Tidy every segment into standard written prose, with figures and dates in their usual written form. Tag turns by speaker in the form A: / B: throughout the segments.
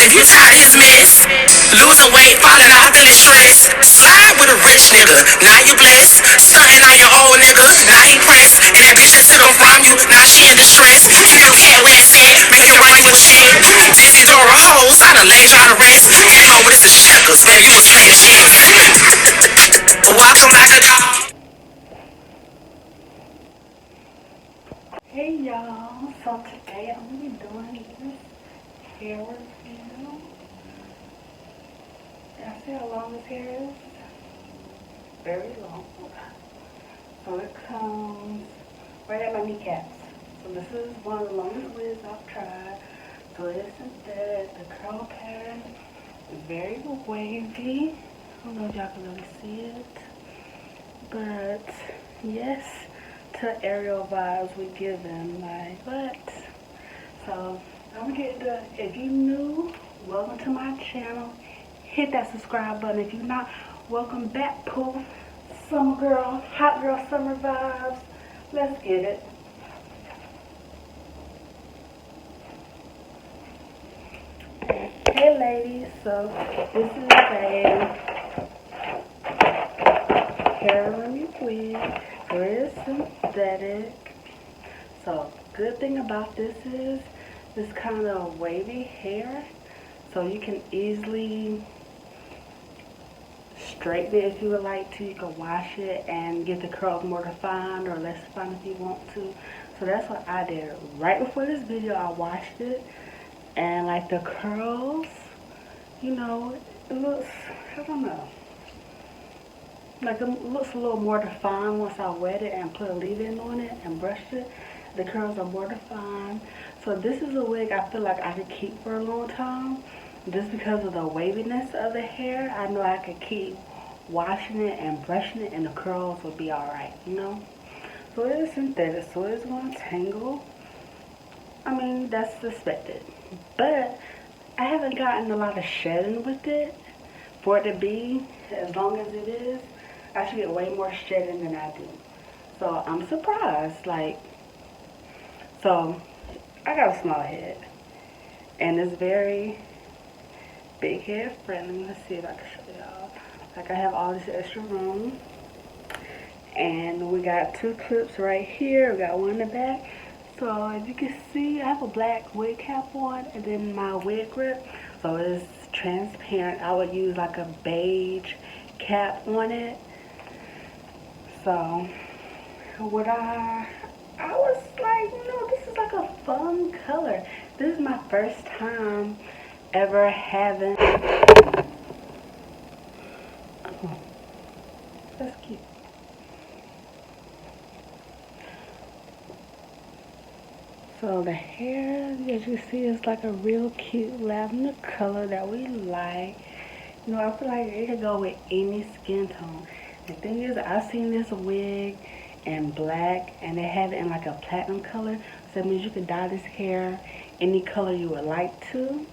A: If you tired of his mess, losing weight, falling out, feeling stressed, slide with a rich nigga, now you blessed. Stunting on your old nigga, now he pressed. And that bitch that took him from you, now she in distress. Keep your cat where it's at, make him run you a check. Dizzy door a hoes, I done laid y'all to rest. Came over this is checkers, baby, you was playing chess. Walking like a dog.
B: Hey y'all, so today I'm going to be doing this hair review. I see how long this hair is? Very long. So it comes right at my kneecaps. So this is one of the longest wigs I've tried. So it isn't that the curl pattern is very wavy. I don't know if y'all can really see it. But yes, to Ariel vibes we give them, like what? So don't forget to, if you new, welcome to my channel. Hit that subscribe button. If you're not, welcome back, Pooh. Summer girl, hot girl summer vibes. Let's get it. Hey ladies, so this is a hair removal wig. So it is synthetic. So good thing about this is this kind of wavy hair. So you can easily straighten it if you would like to. You can wash it and get the curls more defined or less defined if you want to. So that's what I did. Right before this video I washed it, and like the curls, you know, it looks, I don't know, like it looks a little more defined once I wet it and put a leave-in on it and brushed it. The curls are more defined. So this is a wig I feel like I could keep for a long time. Just because of the waviness of the hair, I know I could keep washing it and brushing it and the curls will be alright, you know. So it is synthetic, so it's going to tangle. I mean, that's suspected. But I haven't gotten a lot of shedding with it. For it to be as long as it is, I should get way more shedding than I do. So I'm surprised, like, so I got a small head. And it's very big head friendly. Let's see if I can show y'all. Like I have all this extra room. And we got two clips right here. We got one in the back. So as you can see, I have a black wig cap on and then my wig grip. So it's transparent. I would use like a beige cap on it. So what I was like, you know, this is like a fun color. This is my first time ever having, oh, that's cute. So the hair, as you see, is like a real cute lavender color that we like. You know, I feel like it could go with any skin tone. The thing is, I've seen this wig in black and they have it in like a platinum color. So that means you could dye this hair any color you would like to.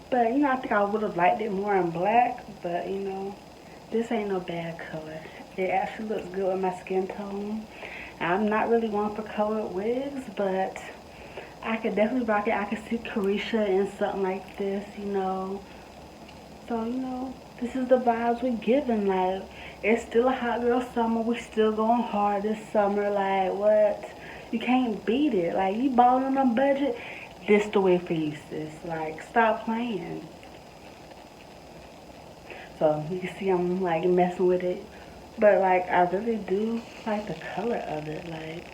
B: But, you know, I think I would have liked it more in black. But, you know, this ain't no bad color. It actually looks good with my skin tone. I'm not really one for colored wigs, but I could definitely rock it. I could see Carisha in something like this, you know. So, you know, this is the vibes we giving. Like, it's still a hot girl summer. We still going hard this summer. Like, what? You can't beat it. Like, you balling on a budget. This the way for you, sis. Like, stop playing. So, you can see I'm, like, messing with it. But, like, I really do like the color of it. Like,